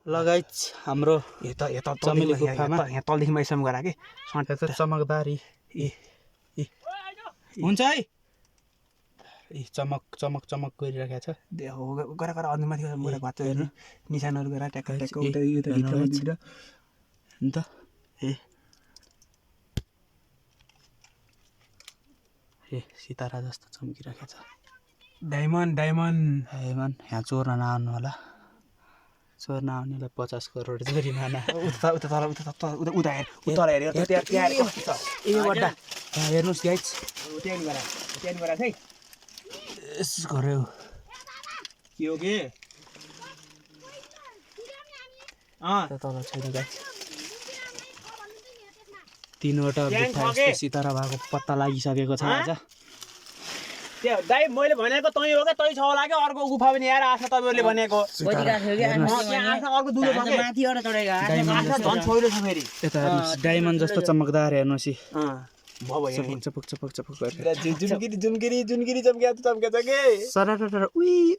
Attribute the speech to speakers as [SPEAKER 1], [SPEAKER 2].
[SPEAKER 1] लगाइच हाम्रो
[SPEAKER 2] यता
[SPEAKER 1] चमेली गुफामा
[SPEAKER 2] यहाँ तलदेखि मैसम गरा के
[SPEAKER 1] यता चमकदारी
[SPEAKER 2] हुन्छ है
[SPEAKER 1] चमक चमक चमक गरिरहेको छ
[SPEAKER 2] गरा गरा अनुमति गरा घाँचो हेर्नु निशानहरू गरा ट्याक्क ट्याक्क उता यो त भित्र
[SPEAKER 1] अन्त सितारा जस्तो चम्किरहेको छ
[SPEAKER 2] डायमन्ड
[SPEAKER 1] यहाँ चोर्न नआउनु होला चोर्न आउनेलाई 50 करोड जरिमाना
[SPEAKER 2] उता हेर त्यहाँ
[SPEAKER 1] ए बड्डा यहाँ हेर्नुहोस् गाइज
[SPEAKER 2] त्यहाँ गरा है
[SPEAKER 1] यस गऱ्यो
[SPEAKER 2] के हो के
[SPEAKER 1] तल छैन गाइज 3वटा गुफा यस्तो सितारा भएको पत्ता लागिसकेको छ आज
[SPEAKER 2] त्यहाँ दाइ मैले भनेको तै हो क्या तै छ होला क्या अर्को गुफा पनि यहाँ आछ तपाईँहरूले भनेको अर्को दुलो छ
[SPEAKER 3] माथिबाट चढेको
[SPEAKER 2] झन् छोइलो छ फेरि
[SPEAKER 1] यता हेर्नुहोस् डायमन्ड जस्तो चमकदार हेर्नुहोस्
[SPEAKER 2] भयो
[SPEAKER 1] चपक चपक चपक गरेर
[SPEAKER 2] जुनगिरी चम्किया के
[SPEAKER 1] सरर उही